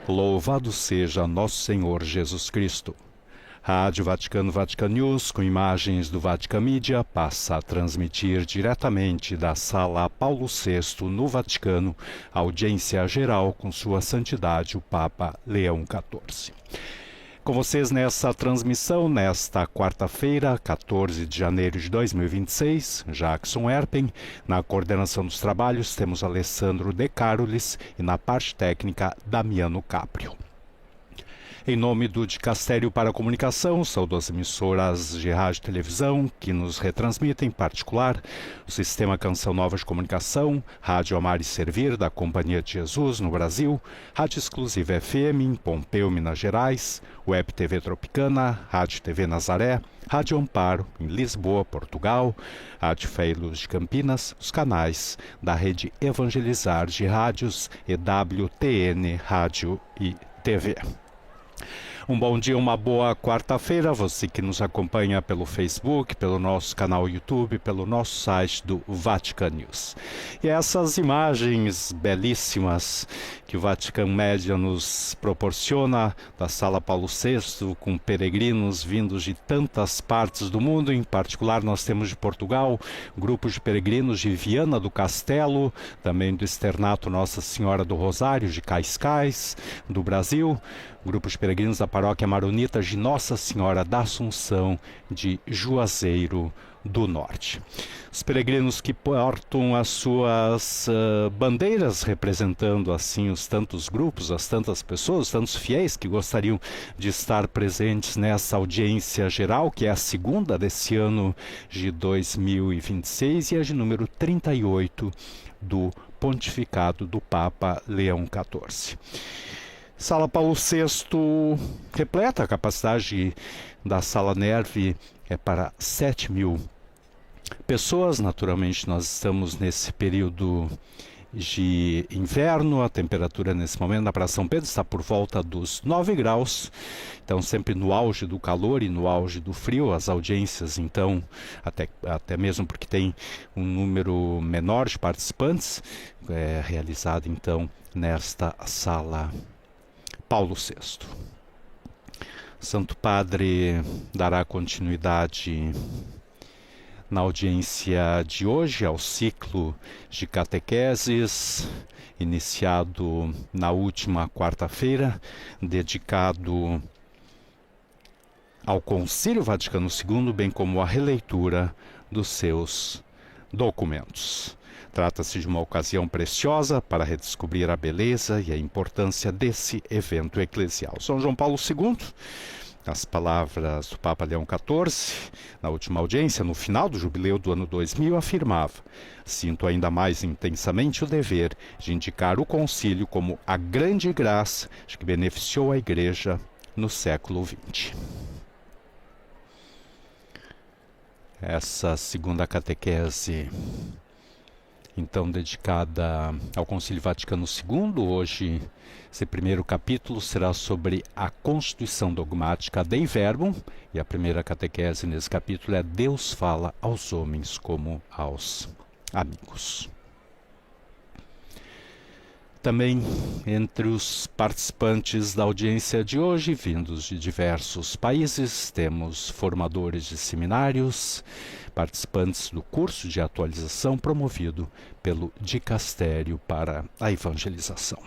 Louvado seja nosso Senhor Jesus Cristo. Rádio Vaticano Vatican News, com imagens do Vatican Media, passa a transmitir diretamente da Sala Paulo VI, no Vaticano, a audiência geral com Sua Santidade o Papa Leão XIV. Com vocês nessa transmissão, nesta quarta-feira, 14 de janeiro de 2026, Jackson Erpen. Na coordenação dos trabalhos temos Alessandro De Carolis e na parte técnica, Damiano Caprio. Em nome do Dicastério para a Comunicação, saúdo as emissoras de rádio e televisão que nos retransmitem, em particular o Sistema Canção Nova de Comunicação, Rádio Amar e Servir, da Companhia de Jesus, no Brasil, Rádio Exclusiva FM, em Pompeu, Minas Gerais, Web TV Tropicana, Rádio TV Nazaré, Rádio Amparo, em Lisboa, Portugal, Rádio Fé e Luz de Campinas, os canais da Rede Evangelizar de Rádios, EWTN, Rádio e TV. Um bom dia, uma boa quarta-feira, você que nos acompanha pelo Facebook, pelo nosso canal YouTube, pelo nosso site do Vatican News. E essas imagens belíssimas que o Vatican Media nos proporciona da Sala Paulo VI, com peregrinos vindos de tantas partes do mundo, em particular nós temos de Portugal, grupos de peregrinos de Viana do Castelo, também do Externato Nossa Senhora do Rosário, de Cascais, do Brasil, grupos de peregrinos da Paróquia Maronita de Nossa Senhora da Assunção, de Juazeiro do Norte. Os peregrinos que portam as suas bandeiras, representando assim os tantos grupos, as tantas pessoas, os tantos fiéis que gostariam de estar presentes nessa audiência geral, que é a segunda desse ano de 2026 e a de número 38 do pontificado do Papa Leão XIV. Sala Paulo VI repleta, a capacidade da Sala Nervi é para 7.000 pessoas. Naturalmente nós estamos nesse período de inverno, a temperatura nesse momento na Praça São Pedro está por volta dos 9 graus, então sempre no auge do calor e no auge do frio, as audiências então, até mesmo porque tem um número menor de participantes, realizado então nesta Sala Paulo VI. Santo Padre dará continuidade na audiência de hoje ao ciclo de catequeses, iniciado na última quarta-feira, dedicado ao Concílio Vaticano II, bem como à releitura dos seus documentos. Trata-se de uma ocasião preciosa para redescobrir a beleza e a importância desse evento eclesial. São João Paulo II, as palavras do Papa Leão XIV, na última audiência, no final do jubileu do ano 2000, afirmava: sinto ainda mais intensamente o dever de indicar o concílio como a grande graça que beneficiou a Igreja no século XX. Essa segunda catequese, então dedicada ao Concílio Vaticano II, hoje esse primeiro capítulo será sobre a Constituição Dogmática Dei Verbum, e a primeira catequese nesse capítulo é Deus fala aos homens como aos amigos. Também entre os participantes da audiência de hoje, vindos de diversos países, temos formadores de seminários, participantes do curso de atualização promovido pelo Dicastério para a Evangelização.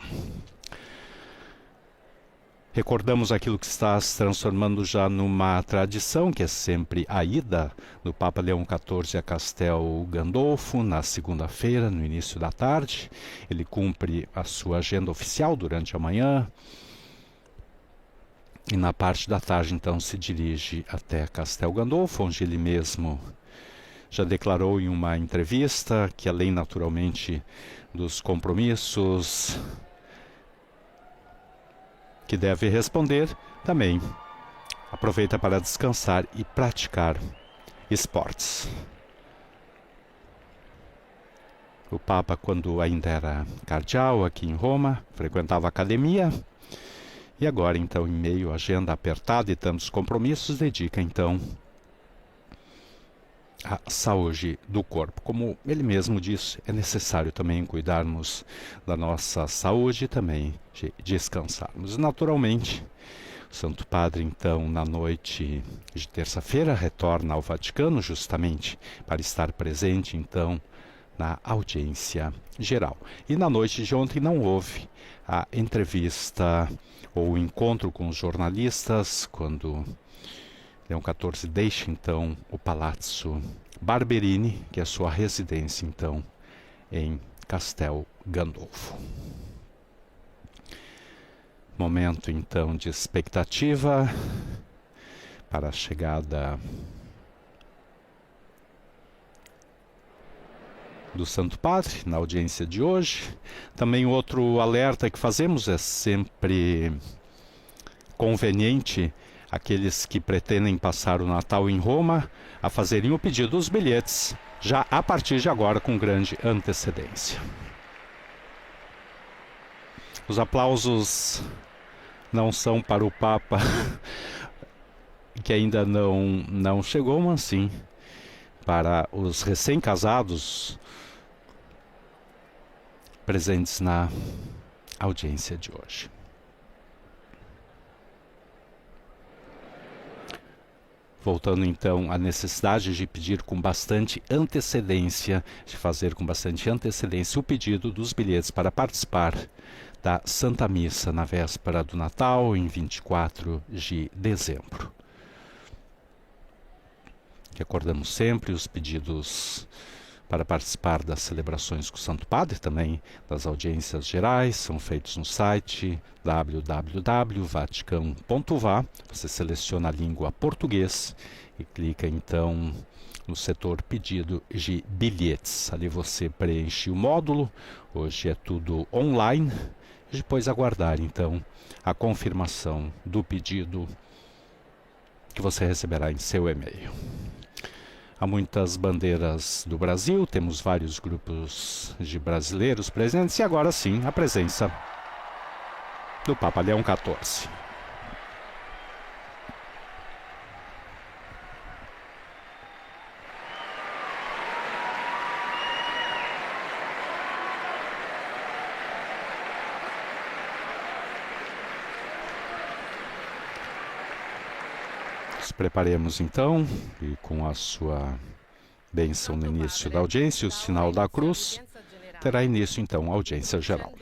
Recordamos aquilo que está se transformando já numa tradição, que é sempre a ida do Papa Leão XIV a Castel Gandolfo, na segunda-feira, no início da tarde. Ele cumpre a sua agenda oficial durante a manhã, e na parte da tarde, então, se dirige até Castel Gandolfo, onde ele mesmo já declarou em uma entrevista que, além, naturalmente, dos compromissos que deve responder, também aproveita para descansar e praticar esportes. O Papa, quando ainda era cardeal aqui em Roma, frequentava a academia, e agora, então, em meio à agenda apertada e tantos compromissos, dedica, então, a saúde do corpo. Como ele mesmo disse, é necessário também cuidarmos da nossa saúde e também de descansarmos. Naturalmente, o Santo Padre, então, na noite de terça-feira, retorna ao Vaticano justamente para estar presente, então, na audiência geral. E na noite de ontem não houve a entrevista ou o encontro com os jornalistas, quando Leão XIV deixa, então, o Palazzo Barberini, que é a sua residência, então, em Castel Gandolfo. Momento, então, de expectativa para a chegada do Santo Padre na audiência de hoje. Também outro alerta que fazemos, é sempre conveniente aqueles que pretendem passar o Natal em Roma a fazerem o pedido dos bilhetes já a partir de agora com grande antecedência. Os aplausos não são para o Papa que ainda não chegou, mas sim para os recém-casados presentes na audiência de hoje. Voltando então à necessidade de pedir com bastante antecedência, de fazer com bastante antecedência o pedido dos bilhetes para participar da Santa Missa na véspera do Natal, em 24 de dezembro. Recordamos sempre os pedidos para participar das celebrações com o Santo Padre, também das audiências gerais, são feitos no site www.vaticano.va. Você seleciona a língua português e clica então no setor pedido de bilhetes. Ali você preenche o módulo, hoje é tudo online, e depois aguardar então a confirmação do pedido que você receberá em seu e-mail. Há muitas bandeiras do Brasil, temos vários grupos de brasileiros presentes e agora sim a presença do Papa Leão XIV. Nos preparemos então, e com a sua bênção no início da audiência, o sinal da cruz, terá início então a audiência geral.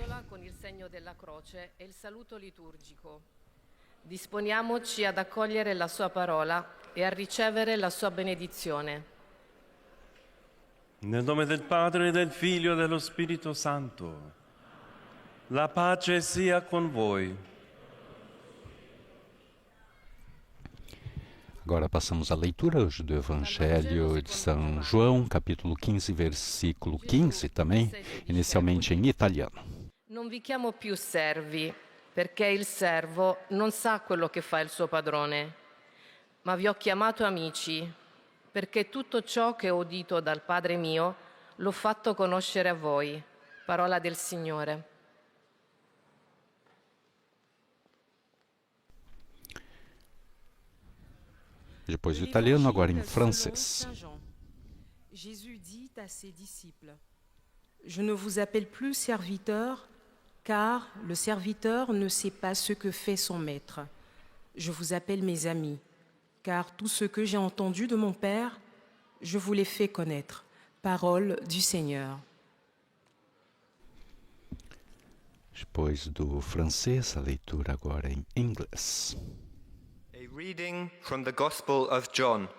Disponiamoci ad accogliere la sua parola e a ricevere la sua benedizione. Nel nome del Padre, del Figlio e dello Spirito Santo. La pace sia con voi. Agora passamos à leitura hoje do Evangelho de São João, capítulo 15, versículo 15 também, inicialmente em italiano. Non vi chiamo più servi, perché il servo non sa quello che fa il suo padrone, ma vi ho chiamato amici, perché tutto ciò che ho udito dal Padre mio l'ho fatto conoscere a voi. Parola del Signore. Depois do italiano, agora em francês. Jésus dit à ses disciples: Je ne vous appelle plus serviteur, car le serviteur ne sait pas ce que fait son maître. Je vous appelle mes amis, car tout ce que j'ai entendu de mon Père, je vous l'ai fait connaître. Parole du Seigneur. Depois do francês, a leitura agora em inglês. A reading from the Gospel of John.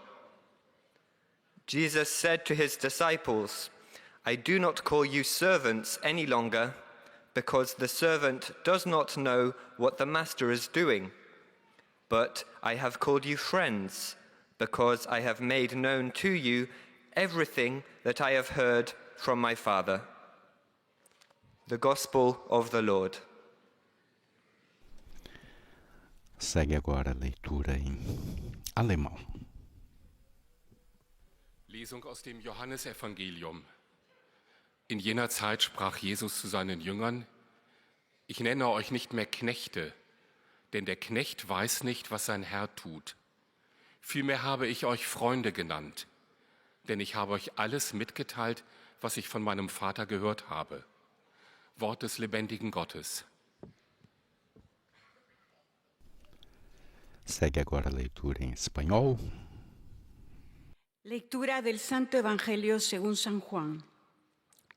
Jesus said to his disciples, I do not call you servants any longer, because the servant does not know what the master is doing. But I have called you friends, because I have made known to you everything that I have heard from my Father. The Gospel of the Lord. Segue agora a leitura em alemão. Lesung aus dem Johannesevangelium. In jener Zeit sprach Jesus zu seinen Jüngern: Ich nenne euch nicht mehr Knechte, denn der Knecht weiß nicht, was sein Herr tut. Vielmehr habe ich euch Freunde genannt, denn ich habe euch alles mitgeteilt, was ich von meinem Vater gehört habe. Wort des lebendigen Gottes. Segue agora a leitura em espanhol. Lectura del Santo Evangelio según San Juan.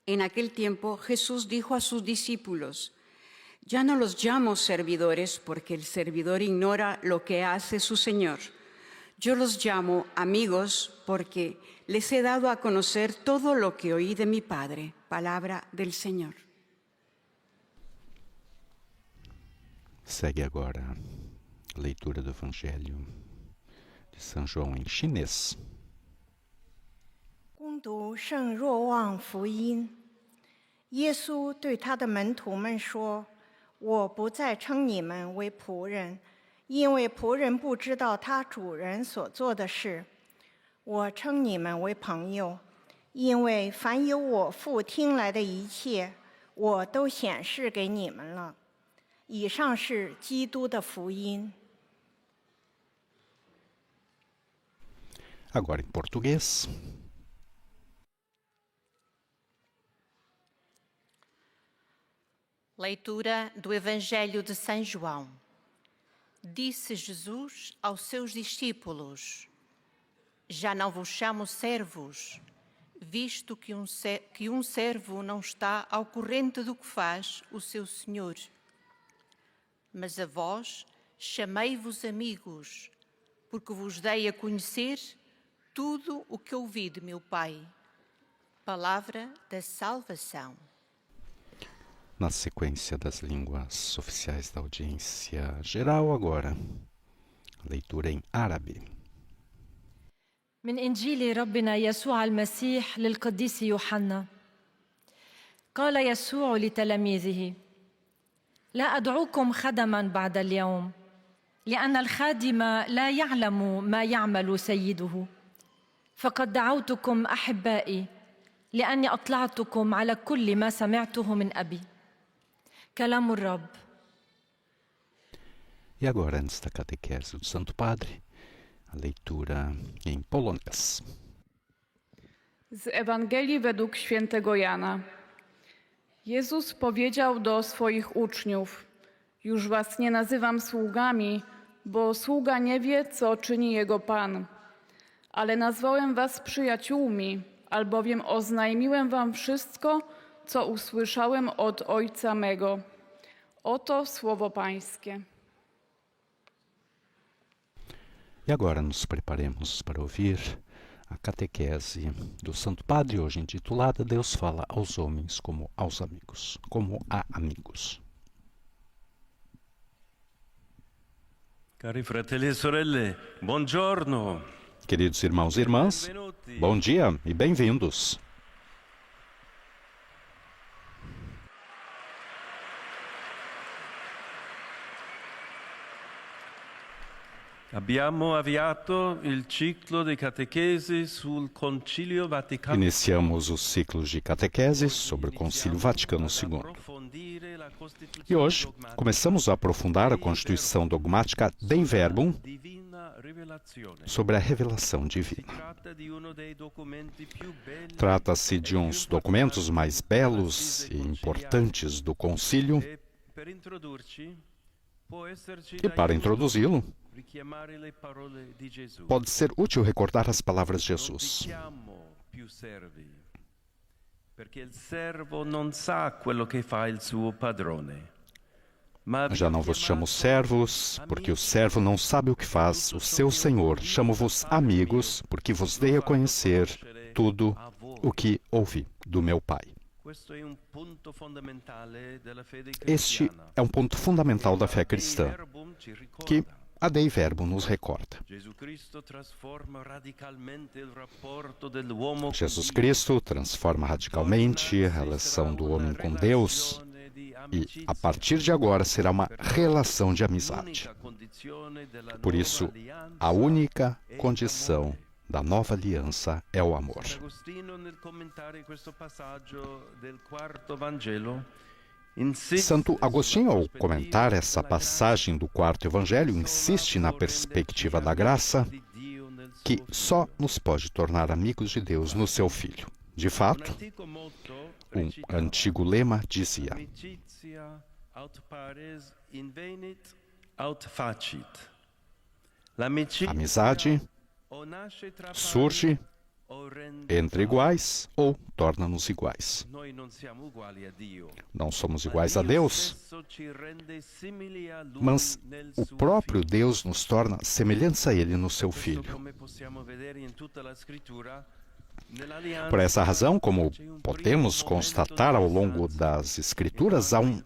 En aquel tiempo Jesús dijo a sus discípulos: Ya no los llamo servidores porque el servidor ignora lo que hace su Señor. Yo los llamo amigos porque les he dado a conocer todo lo que oí de mi Padre. Palabra del Señor. Segue agora a leitura do Evangelho de São João em chinês. 攻读圣若望福音，耶稣对他的门徒们说：“我不再称你们为仆人，因为仆人不知道他主人所做的事。我称你们为朋友，因为凡有我父听来的一切，我都显示给你们了。”以上是基督的福音。 Agora em português. Leitura do Evangelho de São João. Disse Jesus aos seus discípulos: Já não vos chamo servos, visto que um servo não está ao corrente do que faz o seu senhor. Mas a vós chamei-vos amigos, porque vos dei a conhecer tudo o que ouvi de meu Pai. Palavra da salvação. Na sequência das línguas oficiais da audiência geral, agora, leitura em árabe. من إنجيل ربنا يسوع المسيح للقديس يوحنا. قال يسوع لتلاميذه: لا أدعوكم خدما بعد اليوم، لأن الخادم لا يعلم ما يعمل سيده، فقد دعوتكم أحبائي، لأني أطلعتكم على كل ما سمعته من أبي. كلام الرب. E agora, antes da catequese do Santo Padre, a leitura em polonês. Z Ewangelii według świętego Jana. Jezus powiedział do swoich uczniów: Już was nie nazywam sługami, bo sługa nie wie, co czyni jego Pan. Ale nazwałem was przyjaciółmi, albowiem oznajmiłem wam wszystko, co usłyszałem od Ojca mego. Oto słowo Pańskie. E agora nos preparemos para ouvir a catequese do Santo Padre, hoje intitulada Deus fala aos homens como aos amigos, como a amigos. Cari fratelli e sorelle, buongiorno. Queridos irmãos e irmãs, bom dia e bem-vindos. Abbiamo avviato il ciclo di catechesi sul Concilio Vaticano. Iniciamos os ciclos de catequeses sobre o Concílio Vaticano II. E hoje começamos a aprofundar a Constituição Dogmática Dei Verbum sobre a revelação divina. Trata-se de uns documentos mais belos e importantes do concílio. E para introduzi-lo, pode ser útil recordar as palavras de Jesus. Já não vos chamo servos, porque o servo não sabe o que faz o seu senhor. Chamo-vos amigos, porque vos dei a conhecer tudo o que ouvi do meu Pai. Este é um ponto fundamental da fé cristã, que a Dei Verbum nos recorda. Jesus Cristo transforma radicalmente a relação do homem com Deus e, a partir de agora, será uma relação de amizade. Por isso, a única condição da nova aliança é o amor. Santo Agostinho, ao comentar essa passagem do quarto Evangelho, insiste na perspectiva da graça que só nos pode tornar amigos de Deus no seu Filho. De fato, um antigo lema dizia: a amizade surge entre iguais ou torna-nos iguais. Não somos iguais a Deus, mas o próprio Deus nos torna semelhantes a Ele no seu Filho. Por essa razão, como podemos constatar ao longo das Escrituras, há um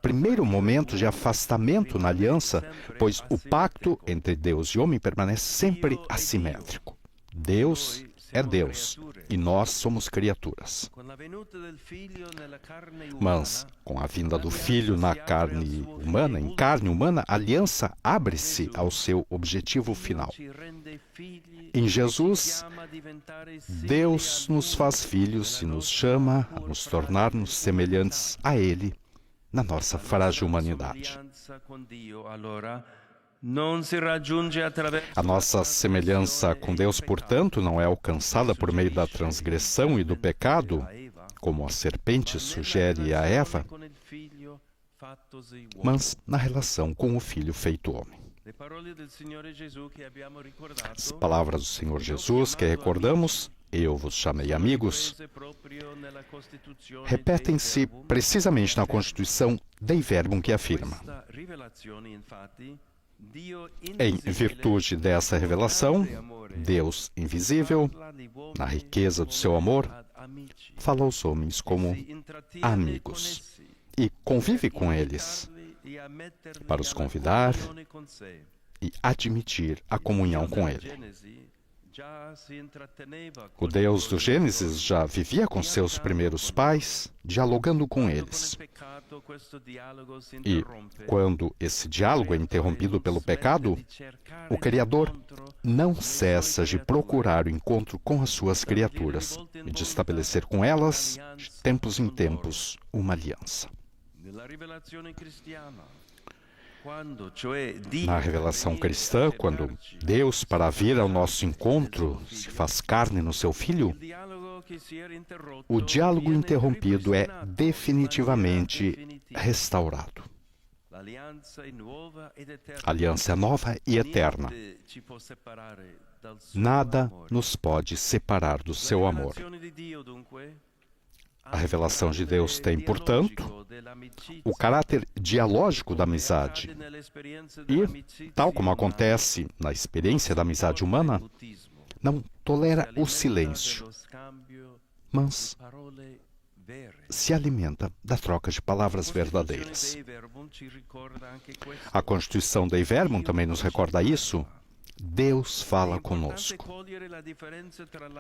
primeiro momento de afastamento na aliança, pois o pacto entre Deus e homem permanece sempre assimétrico. Deus é Deus e nós somos criaturas. Mas, com a vinda do Filho na carne humana, em carne humana, a aliança abre-se ao seu objetivo final. Em Jesus, Deus nos faz filhos e nos chama a nos tornar-nos semelhantes a Ele na nossa frágil humanidade. A nossa semelhança com Deus, portanto, não é alcançada por meio da transgressão e do pecado, como a serpente sugere a Eva, mas na relação com o Filho feito homem. As palavras do Senhor Jesus que recordamos, eu vos chamei amigos, repetem-se precisamente na Constituição Dei Verbum, que afirma: em virtude dessa revelação, Deus invisível, na riqueza do seu amor, fala aos homens como amigos e convive com eles para os convidar e admitir a comunhão com Ele. O Deus do Gênesis já vivia com seus primeiros pais, dialogando com eles. E, quando esse diálogo é interrompido pelo pecado, o Criador não cessa de procurar o encontro com as suas criaturas e de estabelecer com elas, de tempos em tempos, uma aliança. Na revelação cristã, quando Deus, para vir ao nosso encontro, se faz carne no seu Filho, o diálogo interrompido é definitivamente restaurado. A aliança é nova e eterna. Nada nos pode separar do seu amor. A revelação de Deus tem, portanto, o caráter dialógico da amizade. E, tal como acontece na experiência da amizade humana, não tolera o silêncio, mas se alimenta da troca de palavras verdadeiras. A Constituição Dei Verbum também nos recorda isso. Deus fala conosco.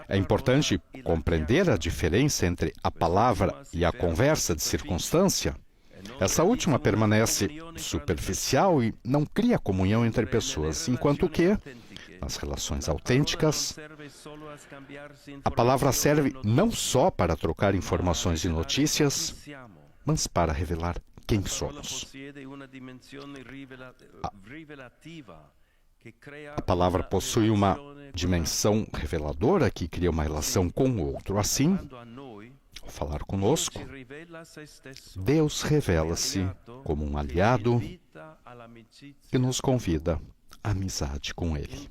É importante compreender a diferença entre a palavra e a conversa de circunstância. Essa última permanece superficial e não cria comunhão entre pessoas, enquanto que, nas relações autênticas, a palavra serve não só para trocar informações e notícias, mas para revelar quem somos. A palavra possui uma dimensão reveladora que cria uma relação com o outro. Assim, ao falar conosco, Deus revela-se como um aliado que nos convida à amizade com Ele.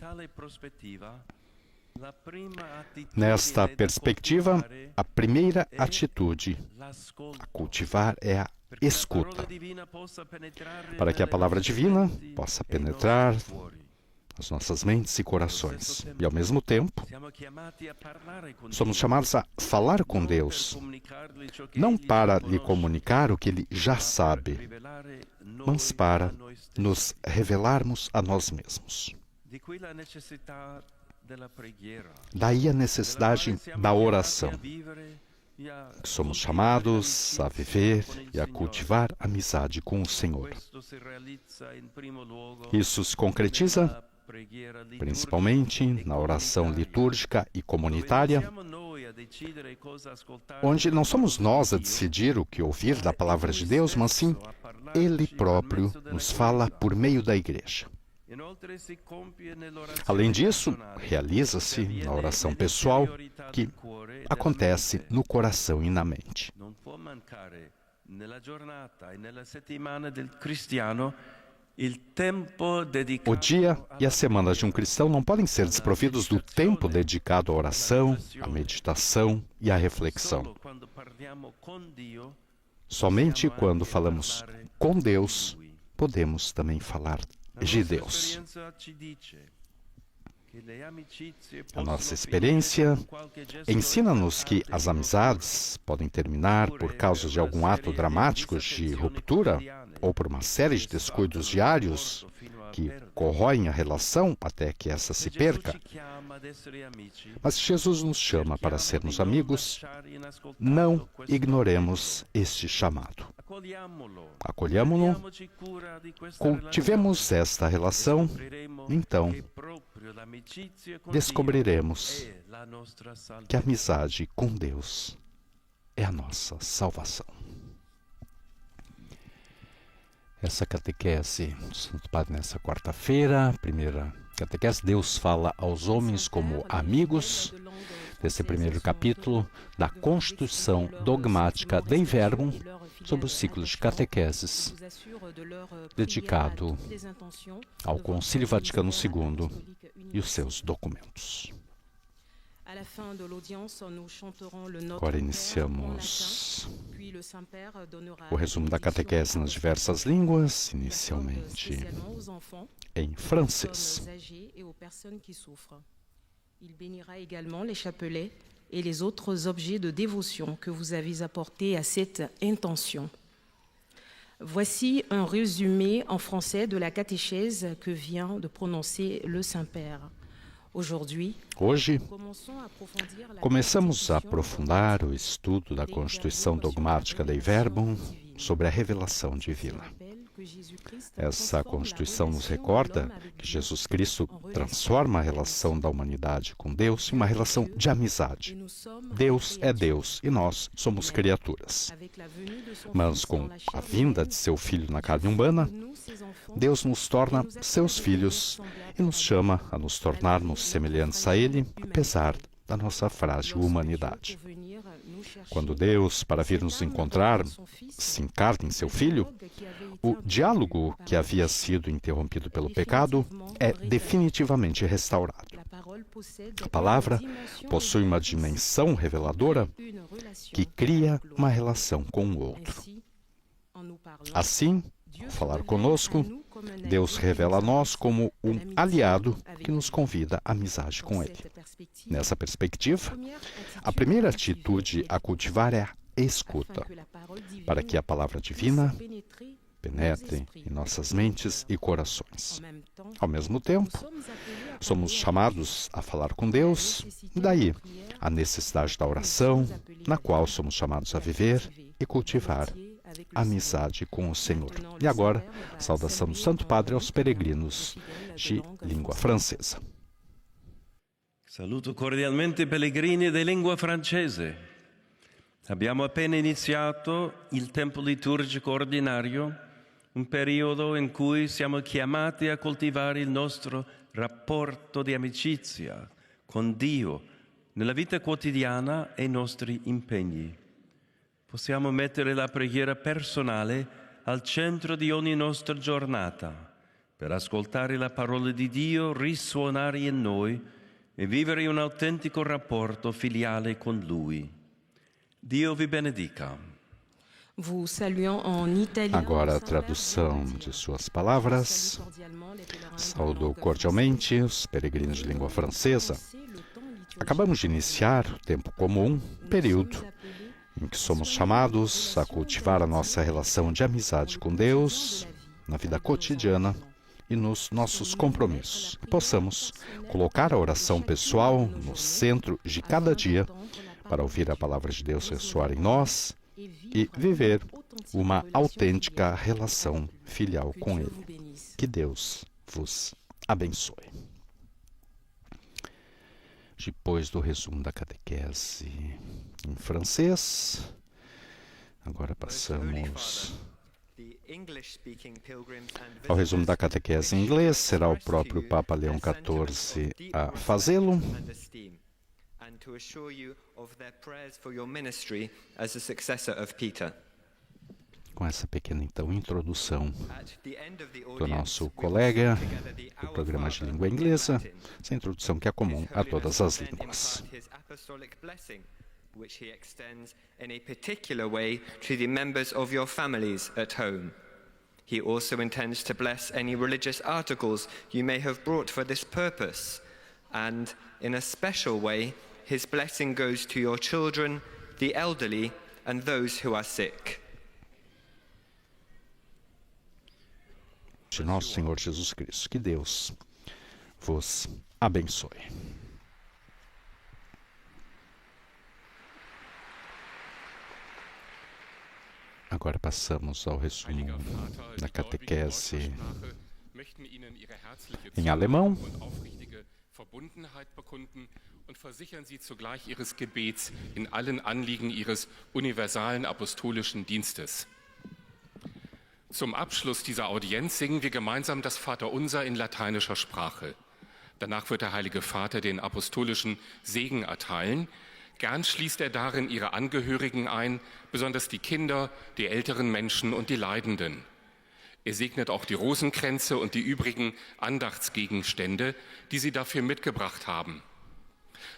Nesta perspectiva, a primeira atitude a cultivar é a escuta, para que a palavra divina possa penetrar as nossas mentes e corações. E, ao mesmo tempo, somos chamados a falar com Deus, não para lhe comunicar o que Ele já sabe, mas para nos revelarmos a nós mesmos. Daí a necessidade da oração. Somos chamados a viver e a cultivar amizade com o Senhor. Isso se concretiza principalmente na oração litúrgica e comunitária, onde não somos nós a decidir o que ouvir da palavra de Deus, mas sim Ele próprio nos fala por meio da Igreja. Além disso, realiza-se na oração pessoal que acontece no coração e na mente. O dia e as semanas de um cristão não podem ser desprovidos do tempo dedicado à oração, à meditação e à reflexão. Somente quando falamos com Deus, podemos também falar de Deus. A nossa experiência ensina-nos que as amizades podem terminar por causa de algum ato dramático de ruptura ou por uma série de descuidos diários que corroem a relação até que essa se perca. Mas se Jesus nos chama para sermos amigos, não ignoremos este chamado. Acolhamo-lo, cultivemos esta relação, então descobriremos que a amizade com Deus é a nossa salvação. Essa catequese do Santo Padre nessa quarta-feira, primeira catequese, Deus fala aos homens como amigos, desse primeiro capítulo da Constituição Dogmática Dei Verbum, sobre o ciclo de catequeses dedicado ao Concílio Vaticano II e os seus documentos. Agora iniciamos o resumo da catequese nas diversas línguas, inicialmente em francês. Il bénira également les chapelets et les autres objets de dévotion que vous avez apportés à cette intention. Voici un résumé en français de la catéchèse que vient de prononcer le Saint-Père. Hoje, começamos a aprofundar o estudo da Constituição Dogmática Dei Verbum sobre a revelação divina. Essa Constituição nos recorda que Jesus Cristo transforma a relação da humanidade com Deus em uma relação de amizade. Deus é Deus e nós somos criaturas. Mas com a vinda de seu Filho na carne humana, Deus nos torna seus filhos e nos chama a nos tornarmos semelhantes a Ele, apesar da nossa frágil humanidade. Quando Deus, para vir nos encontrar, se encarna em seu Filho, o diálogo que havia sido interrompido pelo pecado é definitivamente restaurado. A palavra possui uma dimensão reveladora que cria uma relação com o outro. Assim, ao falar conosco, Deus revela a nós como um aliado que nos convida à amizade com Ele. Nessa perspectiva, a primeira atitude a cultivar é a escuta, para que a palavra divina penetre em nossas mentes e corações. Ao mesmo tempo, somos chamados a falar com Deus, e daí a necessidade da oração, na qual somos chamados a viver e cultivar amizade com o Senhor. E agora, saudação do Santo Padre aos peregrinos de língua francesa. Saluto cordialmente i pellegrini di lingua francese. Abbiamo appena iniziato il tempo liturgico ordinario, un periodo in cui siamo chiamati a coltivare il nostro rapporto di amicizia con Dio nella vita quotidiana e i nostri impegni. Possiamo mettere la preghiera personale al centro di ogni nostra giornata per ascoltare la parola di Dio risuonare in noi e vivere un autentico rapporto filiale con Lui. Dio vi benedica. Agora a tradução de suas palavras. Saúdo cordialmente os peregrinos de língua francesa. Acabamos de iniciar o tempo comum, período em que somos chamados a cultivar a nossa relação de amizade com Deus na vida cotidiana e nos nossos compromissos. Que possamos colocar a oração pessoal no centro de cada dia para ouvir a palavra de Deus ressoar em nós e viver uma autêntica relação filial com Ele. Que Deus vos abençoe. Depois do resumo da catequese em francês, agora passamos Ao resumo da catequese em inglês, será o próprio Papa Leão XIV a fazê-lo. And to assure you of their prayers for your ministry as a successor of Peter. Com essa pequena, então, introdução do nosso colega do programa de língua inglesa, essa introdução que é comum a todas as línguas. Which he extends in a particular way to the members of your families at home. He also intends to bless any religious articles you may have brought for this purpose, and in a special way, his blessing goes to your children, the elderly, and those who are sick. De nosso Senhor Jesus Cristo, que Deus vos abençoe. Agora passamos ao resumo da catequese em alemão. Und versichern Sie zugleich Ihres Gebets in allen Anliegen Ihres universalen apostolischen Dienstes. Zum Abschluss dieser Audienz singen wir gemeinsam das Vaterunser in lateinischer Sprache. Danach wird der Heilige Vater den apostolischen Segen erteilen. Gern schließt er darin ihre Angehörigen ein, besonders die Kinder, die älteren Menschen und die Leidenden. Er segnet auch die Rosenkränze und die übrigen Andachtsgegenstände, die sie dafür mitgebracht haben.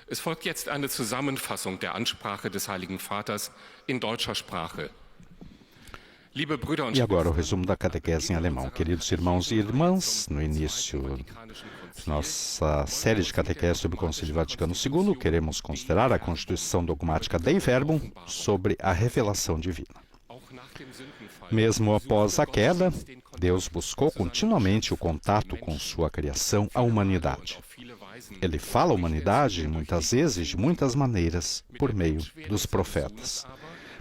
Es folgt jetzt eine Zusammenfassung der Ansprache des Heiligen Vaters in deutscher Sprache. Liebe Brüder und E agora o resumo da catequese em alemão. Queridos irmãos e irmãs, no início de nossa série de catequese sobre o Concílio Vaticano II, queremos considerar a constituição dogmática Dei Verbum sobre a revelação divina. Mesmo após a queda, Deus buscou continuamente o contato com sua criação, a humanidade. Ele fala à humanidade, muitas vezes, de muitas maneiras, por meio dos profetas.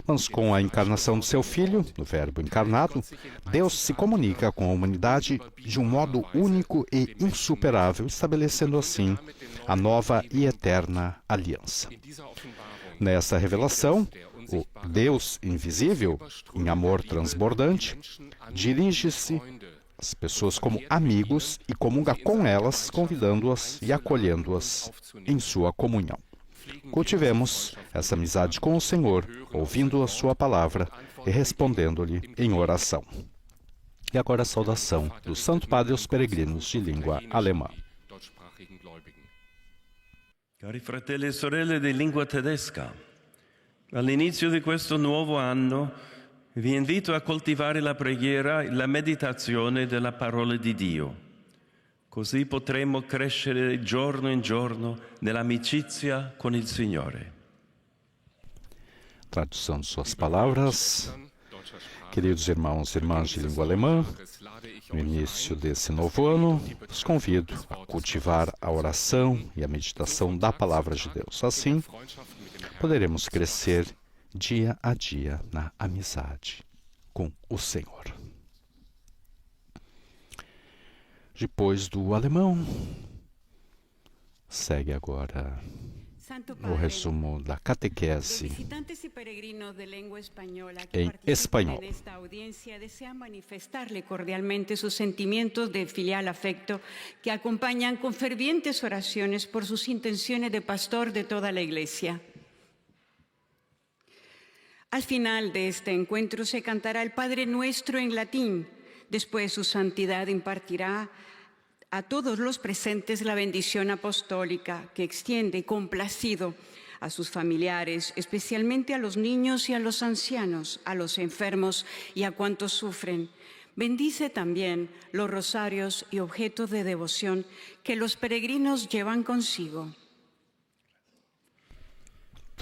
Mas com a encarnação do seu Filho, do Verbo encarnado, Deus se comunica com a humanidade de um modo único e insuperável, estabelecendo assim a nova e eterna aliança. Nessa revelação, o Deus invisível, em amor transbordante, dirige-se às pessoas como amigos e comunga com elas, convidando-as e acolhendo-as em sua comunhão. Cultivemos essa amizade com o Senhor, ouvindo a sua palavra e respondendo-lhe em oração. E agora a saudação do Santo Padre aos peregrinos de língua alemã. Cari fratelli e sorelle di lingua tedesca, all'inizio di questo nuovo anno vi invito a coltivare la preghiera e la meditazione della parola di Dio. Così potremo crescere giorno in giorno nell'amicizia con il Signore. Tradução de suas palavras. Queridos irmãos e irmãs de língua alemã, no início desse novo ano, os convido a cultivar a oração e a meditação da Palavra de Deus. Assim, poderemos crescer dia a dia na amizade com o Senhor. Depois do alemão, segue agora o resumo da catequese em espanhol. Esta audiencia desea manifestarle cordialmente sus sentimientos de filial afecto que acompañan con fervientes oraciones por sus intenciones de pastor de toda la Iglesia. Al final de este encuentro se cantará el Padre Nuestro en latín. Después su santidad impartirá a todos los presentes la bendición apostólica que extiende complacido a sus familiares, especialmente a los niños y a los ancianos, a los enfermos y a cuantos sufren. Bendice también los rosarios y objetos de devoción que los peregrinos llevan consigo.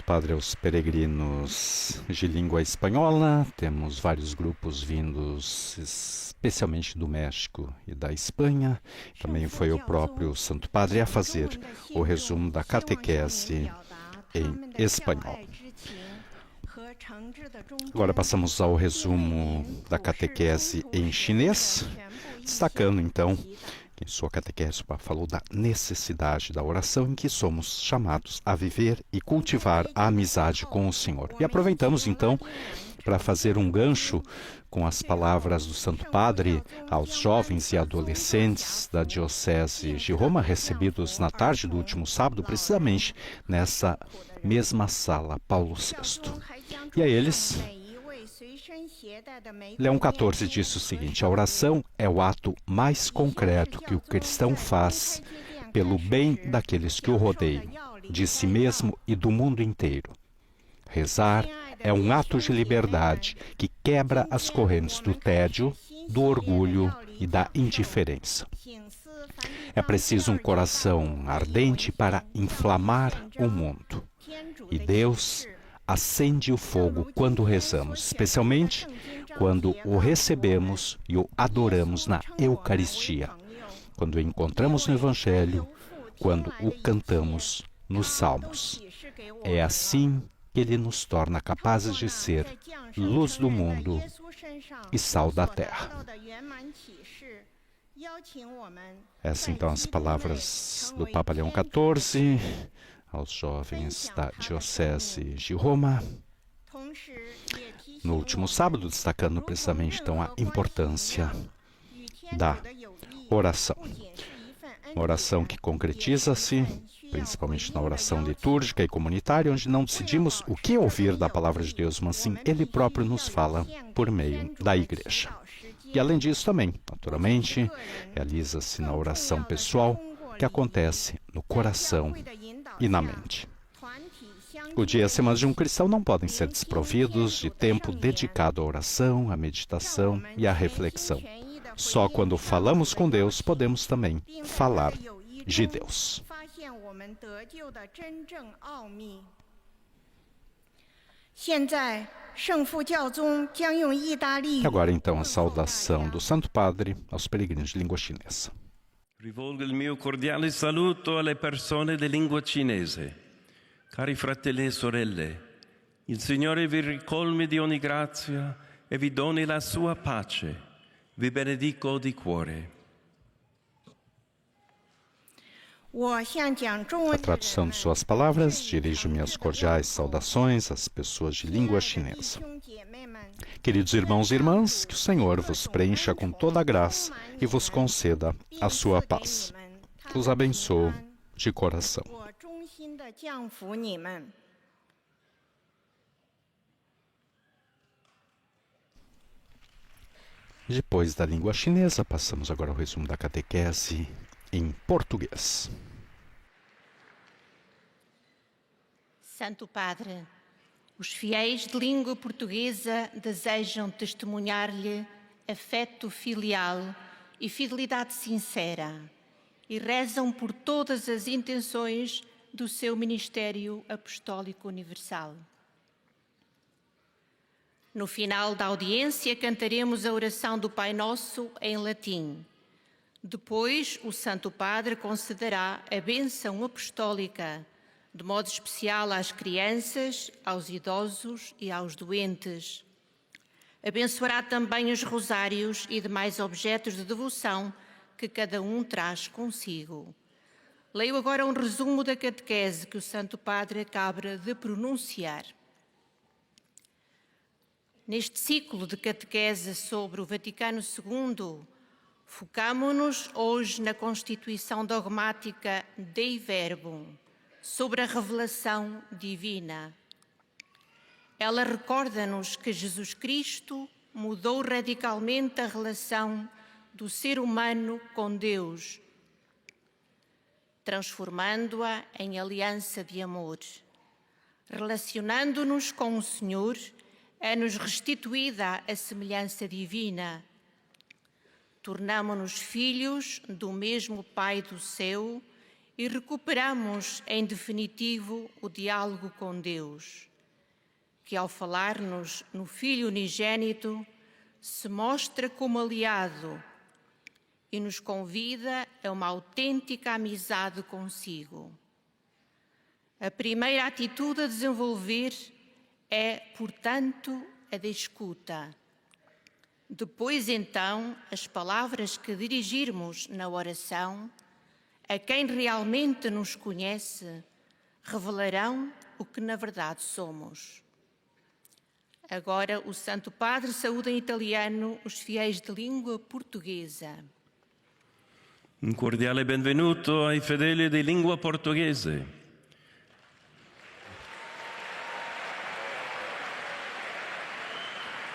Padre aos peregrinos de língua espanhola, temos vários grupos vindos especialmente do México e da Espanha. Também foi o próprio Santo Padre a fazer o resumo da catequese em espanhol. Agora passamos ao resumo da catequese em chinês, destacando então que em sua catequese falou da necessidade da oração em que somos chamados a viver e cultivar a amizade com o Senhor. E aproveitamos então para fazer um gancho com as palavras do Santo Padre aos jovens e adolescentes da Diocese de Roma, recebidos na tarde do último sábado, precisamente nessa mesma sala, Paulo VI. E a eles, Leão XIV disse o seguinte: a oração é o ato mais concreto que o cristão faz pelo bem daqueles que o rodeiam, de si mesmo e do mundo inteiro. Rezar é um ato de liberdade que quebra as correntes do tédio, do orgulho e da indiferença. É preciso um coração ardente para inflamar o mundo. E Deus acende o fogo quando rezamos, especialmente quando o recebemos e o adoramos na Eucaristia, quando o encontramos no Evangelho, quando o cantamos nos Salmos. É assim que ele nos torna capazes de ser luz do mundo e sal da terra. Essas então as palavras do Papa Leão XIV aos jovens da Diocese de Roma, no último sábado, destacando precisamente então a importância da oração. Uma oração que concretiza-se principalmente na oração litúrgica e comunitária, onde não decidimos o que ouvir da palavra de Deus, mas sim Ele próprio nos fala por meio da Igreja. E além disso também, naturalmente, realiza-se na oração pessoal, que acontece no coração e na mente. O dia e a semana de um cristão não podem ser desprovidos de tempo dedicado à oração, à meditação e à reflexão. Só quando falamos com Deus podemos também falar de Deus. Agora então a saudação do Santo Padre aos peregrinos de língua chinesa. Rivolgo il mio cordiale saluto alle persone di lingua cinese. Cari fratelli e sorelle, il Signore vi ricolmi di ogni grazia e vi doni la sua pace. Vi benedico di cuore. A tradução de suas palavras, dirijo minhas cordiais saudações às pessoas de língua chinesa. Queridos irmãos e irmãs, que o Senhor vos preencha com toda a graça e vos conceda a sua paz. Os abençoo de coração. Depois da língua chinesa, passamos agora ao resumo da catequese em português. Santo Padre, os fiéis de língua portuguesa desejam testemunhar-lhe afeto filial e fidelidade sincera e rezam por todas as intenções do seu ministério apostólico universal. No final da audiência, cantaremos a oração do Pai Nosso em latim. Depois, o Santo Padre concederá a bênção apostólica, de modo especial às crianças, aos idosos e aos doentes. Abençoará também os rosários e demais objetos de devoção que cada um traz consigo. Leio agora um resumo da catequese que o Santo Padre acaba de pronunciar. Neste ciclo de catequese sobre o Vaticano II, focamo-nos hoje na constituição dogmática Dei Verbum, sobre a revelação divina. Ela recorda-nos que Jesus Cristo mudou radicalmente a relação do ser humano com Deus, transformando-a em aliança de amor. Relacionando-nos com o Senhor, é-nos restituída a semelhança divina. Tornamo-nos filhos do mesmo Pai do céu e recuperamos, em definitivo, o diálogo com Deus, que ao falar-nos no Filho unigênito, se mostra como aliado e nos convida a uma autêntica amizade consigo. A primeira atitude a desenvolver é, portanto, a da escuta. Depois, então, as palavras que dirigirmos na oração a quem realmente nos conhece revelarão o que na verdade somos. Agora o Santo Padre saúda em italiano os fiéis de língua portuguesa. Un cordiale benvenuto ai fedeli di lingua portoghese.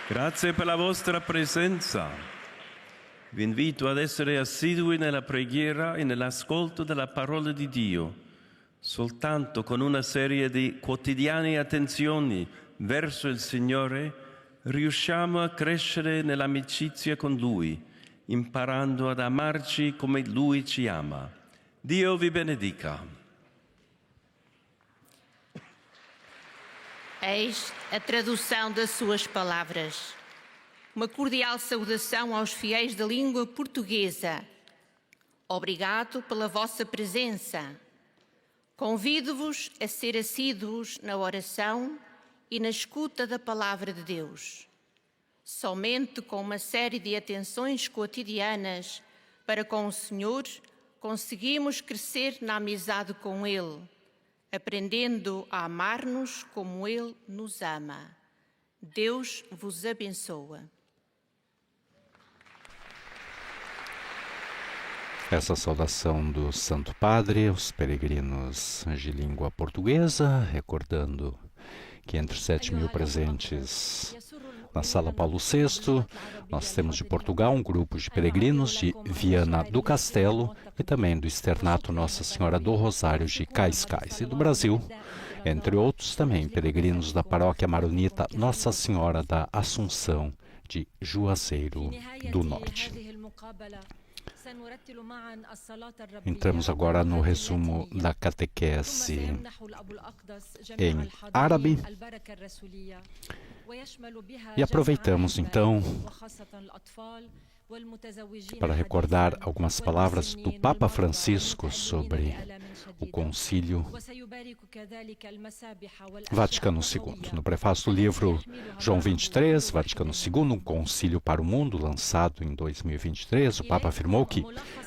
Grazie per la vostra presenza. Vi invito ad essere assidui nella preghiera e nell'ascolto della parola di Dio. Soltanto con una serie di quotidiane attenzioni verso il Signore riusciamo a crescere nell'amicizia con Lui, imparando ad amarci come Lui ci ama. Dio vi benedica. Eis a tradução das suas palavras. Uma cordial saudação aos fiéis da língua portuguesa. Obrigado pela vossa presença. Convido-vos a ser assíduos na oração e na escuta da palavra de Deus. Somente com uma série de atenções cotidianas para com o Senhor conseguimos crescer na amizade com Ele, aprendendo a amar-nos como Ele nos ama. Deus vos abençoa. Essa saudação do Santo Padre aos peregrinos de língua portuguesa, recordando que entre 7.000 presentes na Sala Paulo VI, nós temos de Portugal um grupo de peregrinos de Viana do Castelo e também do Externato Nossa Senhora do Rosário de Cascais. E do Brasil, entre outros, também peregrinos da Paróquia Maronita Nossa Senhora da Assunção de Juazeiro do Norte. Entramos agora no resumo da catequese em árabe e aproveitamos então para recordar algumas palavras do Papa Francisco sobre o Concílio Vaticano II. No prefácio do livro João 23, Vaticano II, um concílio para o mundo, lançado em 2023, o Papa afirmou que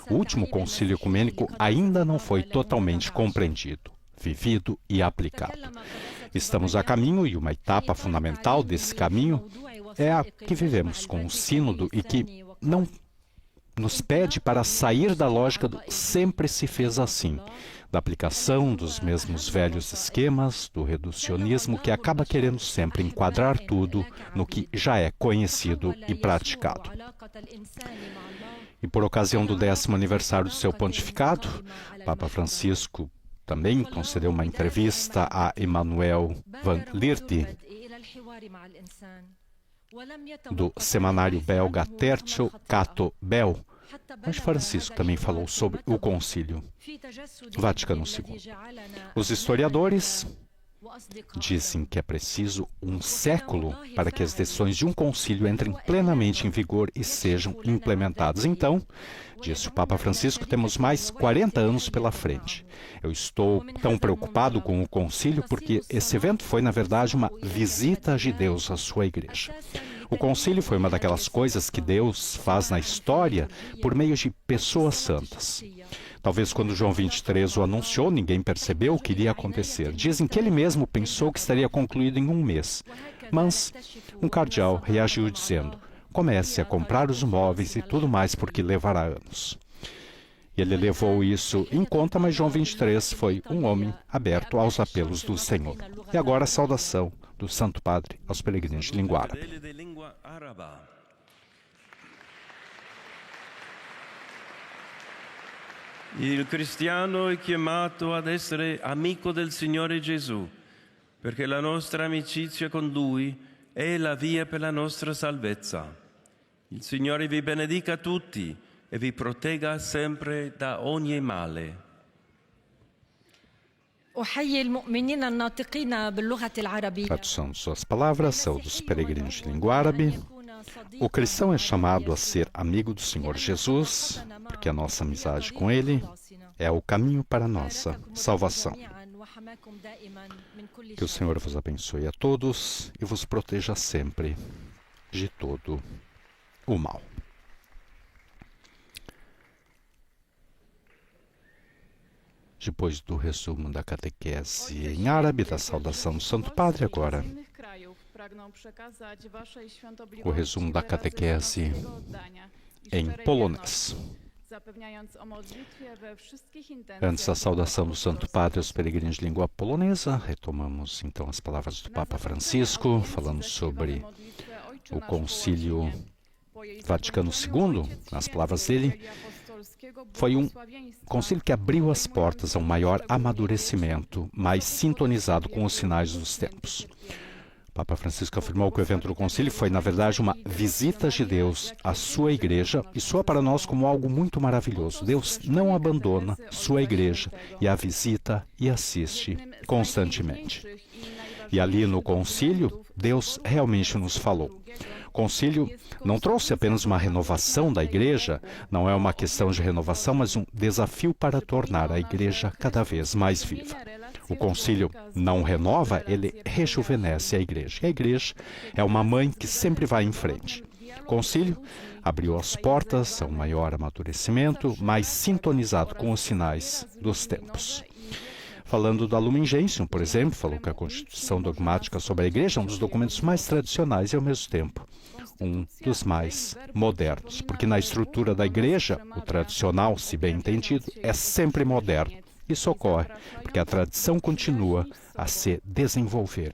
o último concílio ecumênico ainda não foi totalmente compreendido, vivido e aplicado. Estamos a caminho e uma etapa fundamental desse caminho é a que vivemos com o sínodo e que não nos pede para sair da lógica do sempre se fez assim, da aplicação dos mesmos velhos esquemas, do reducionismo que acaba querendo sempre enquadrar tudo no que já é conhecido e praticado. E por ocasião do 10º aniversário do seu pontificado, Papa Francisco também concedeu uma entrevista a Emmanuel Van Lierde, do semanário belga Tertio Cato Bel, mas Francisco também falou sobre o Concílio Vaticano II. Os historiadores dizem que é preciso um século para que as decisões de um concílio entrem plenamente em vigor e sejam implementadas. Então, disse o Papa Francisco, temos mais 40 anos pela frente. Eu estou tão preocupado com o concílio porque esse evento foi, na verdade, uma visita de Deus à sua igreja. O concílio foi uma daquelas coisas que Deus faz na história por meio de pessoas santas. Talvez quando João 23 o anunciou, ninguém percebeu o que iria acontecer. Dizem que ele mesmo pensou que estaria concluído em um mês. Mas um cardeal reagiu dizendo, comece a comprar os móveis e tudo mais porque levará anos. E ele levou isso em conta, mas João 23 foi um homem aberto aos apelos do Senhor. E agora a saudação do Santo Padre aos peregrinos de língua árabe. Il cristiano è chiamato ad essere amico del Signore Gesù, perché la nostra amicizia con Lui è la via per la nostra salvezza. Il Signore vi benedica tutti e vi protegga sempre da ogni male. Tradução de suas palavras, são dos peregrinos de língua árabe. O cristão é chamado a ser amigo do Senhor Jesus, porque a nossa amizade com Ele é o caminho para a nossa salvação. Que o Senhor vos abençoe a todos e vos proteja sempre de todo o mal. Depois do resumo da catequese em árabe, da saudação do Santo Padre, agora O resumo da catequese em polonês. Antes da saudação do Santo Padre aos peregrinos de língua polonesa, retomamos então as palavras do Papa Francisco, falando sobre o Concílio Vaticano II. Nas palavras dele, foi um concílio que abriu as portas a um maior amadurecimento, mais sintonizado com os sinais dos tempos. O Papa Francisco afirmou que o evento do concílio foi, na verdade, uma visita de Deus à sua igreja e soa para nós como algo muito maravilhoso. Deus não abandona sua igreja e a visita e assiste constantemente. E ali no concílio, Deus realmente nos falou. O concílio não trouxe apenas uma renovação da igreja, não é uma questão de renovação, mas um desafio para tornar a igreja cada vez mais viva. O concílio não renova, ele rejuvenesce a igreja. E a igreja é uma mãe que sempre vai em frente. O concílio abriu as portas a um maior amadurecimento, mais sintonizado com os sinais dos tempos. Falando da Lumen Gentium, por exemplo, falou que a Constituição Dogmática sobre a Igreja é um dos documentos mais tradicionais e, ao mesmo tempo, um dos mais modernos. Porque na estrutura da Igreja, o tradicional, se bem entendido, é sempre moderno. Isso ocorre porque a tradição continua a se desenvolver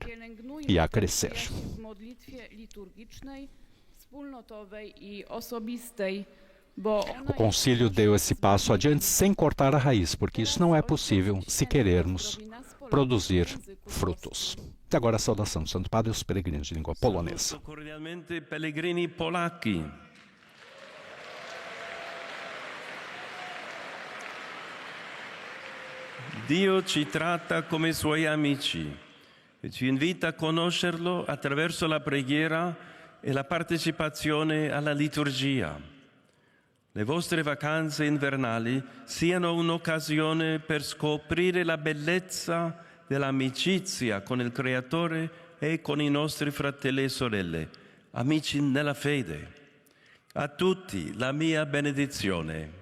e a crescer. O concílio deu esse passo adiante sem cortar a raiz, porque isso não é possível se querermos produzir frutos. E agora a saudação do Santo Padre aos peregrinos de língua polonesa. Cordialmente pellegrini polacchi. Dio ci tratta come suoi amici e ci invita a conoscerlo attraverso la preghiera e la partecipazione alla liturgia. Le vostre vacanze invernali siano un'occasione per scoprire la bellezza dell'amicizia con il Creatore e con i nostri fratelli e sorelle, amici nella fede. A tutti la mia benedizione.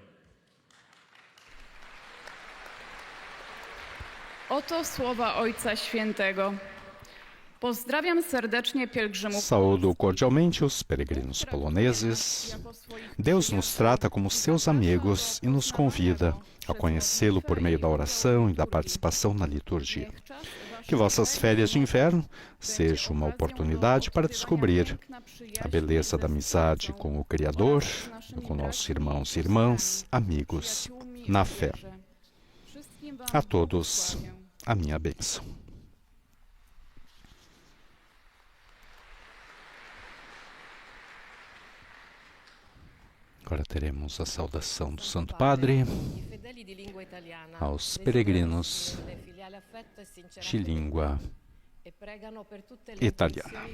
Oto słowa Ojca Świętego. Pozdrawiam serdecznie pielgrzymów. Saúdo cordialmente os peregrinos poloneses. Deus nos trata como seus amigos e nos convida a conhecê-lo por meio da oração e da participação na liturgia. Que vossas férias de inverno sejam uma oportunidade para descobrir a beleza da amizade com o Criador, com nossos irmãos e irmãs, amigos na fé. A todos, a minha bênção. Agora teremos a saudação do Santo Padre aos peregrinos de língua italiana.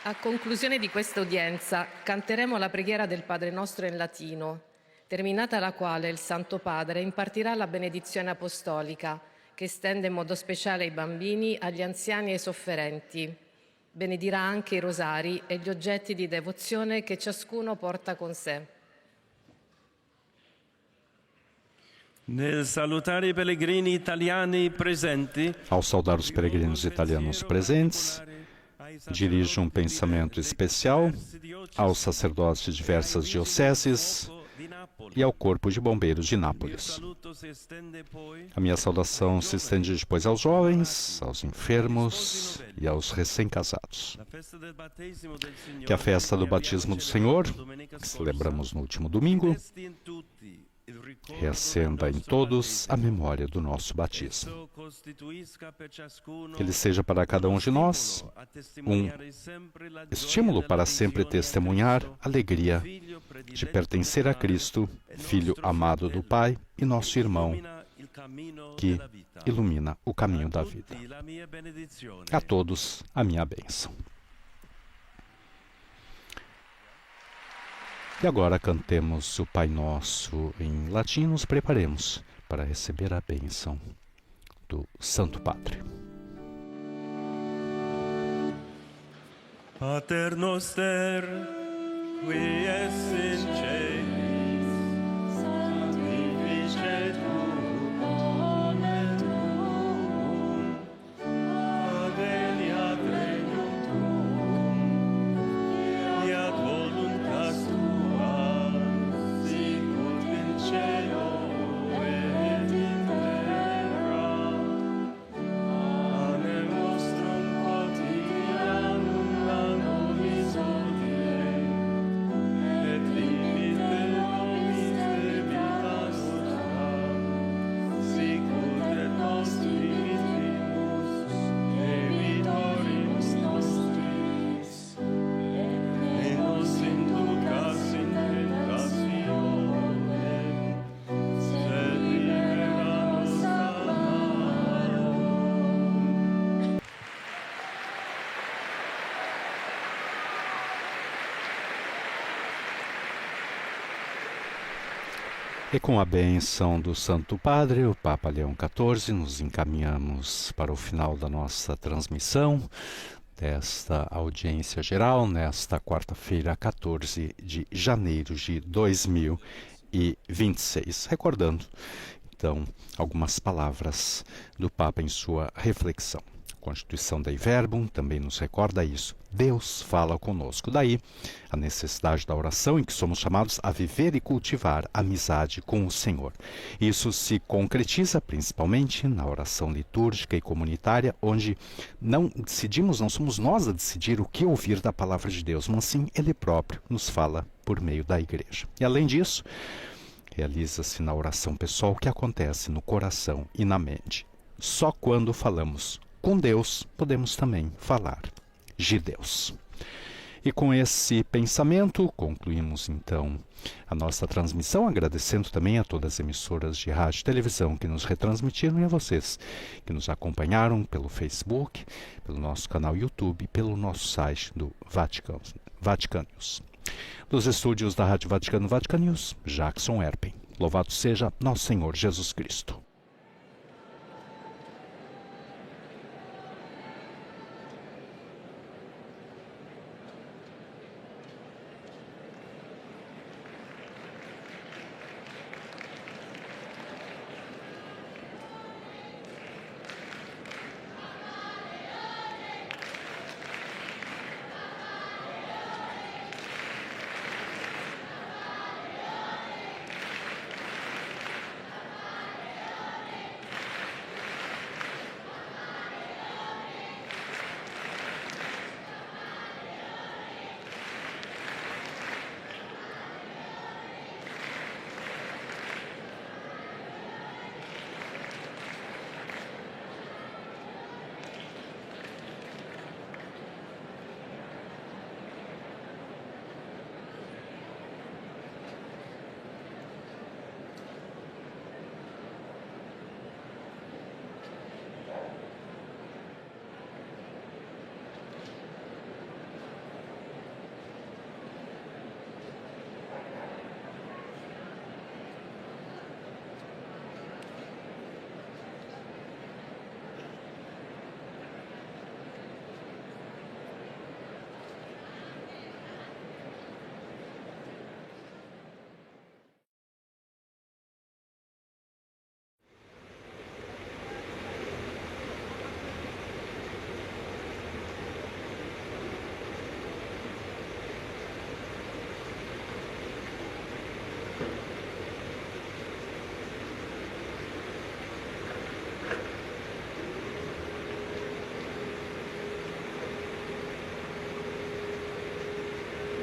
A conclusione di questa udienza canteremo la preghiera del Padre Nostro in latino, terminata la quale il Santo Padre impartirà la benedizione apostolica, che estende in modo speciale ai bambini, agli anziani e ai sofferenti. Benedirà anche i rosari e gli oggetti di devozione che ciascuno porta con sé. Nel salutare i pellegrini italiani presenti, ao saudar os peregrinos italianos presentes, dirijo um pensamento especial aos sacerdotes de diversas dioceses e ao Corpo de Bombeiros de Nápoles. A minha saudação se estende depois aos jovens, aos enfermos e aos recém-casados. Que a festa do batismo do Senhor, que celebramos no último domingo, reacenda em todos a memória do nosso batismo. Que ele seja para cada um de nós um estímulo para sempre testemunhar a alegria de pertencer a Cristo, Filho amado do Pai e nosso irmão, que ilumina o caminho da vida. A todos, a minha bênção. E agora cantemos o Pai Nosso em latim, nos preparemos para receber a bênção do Santo Padre. Pater noster, qui es in celis, sanctificetur E com a bênção do Santo Padre, o Papa Leão XIV, nos encaminhamos para o final da nossa transmissão desta audiência geral, nesta quarta-feira, 14 de janeiro de 2026. Recordando, então, algumas palavras do Papa em sua reflexão. A Constituição Dei Verbum também nos recorda isso. Deus fala conosco. Daí a necessidade da oração, em que somos chamados a viver e cultivar amizade com o Senhor. Isso se concretiza principalmente na oração litúrgica e comunitária, onde não decidimos, não somos nós a decidir o que ouvir da palavra de Deus, mas sim Ele próprio nos fala por meio da igreja. E além disso, realiza-se na oração pessoal o que acontece no coração e na mente. Só quando falamos com Deus, podemos também falar de Deus. E com esse pensamento, concluímos então a nossa transmissão, agradecendo também a todas as emissoras de rádio e televisão que nos retransmitiram e a vocês que nos acompanharam pelo Facebook, pelo nosso canal YouTube, pelo nosso site do Vatican News. Dos estúdios da Rádio Vaticano, Vatican News, Jackson Erpen. Louvado seja nosso Senhor Jesus Cristo.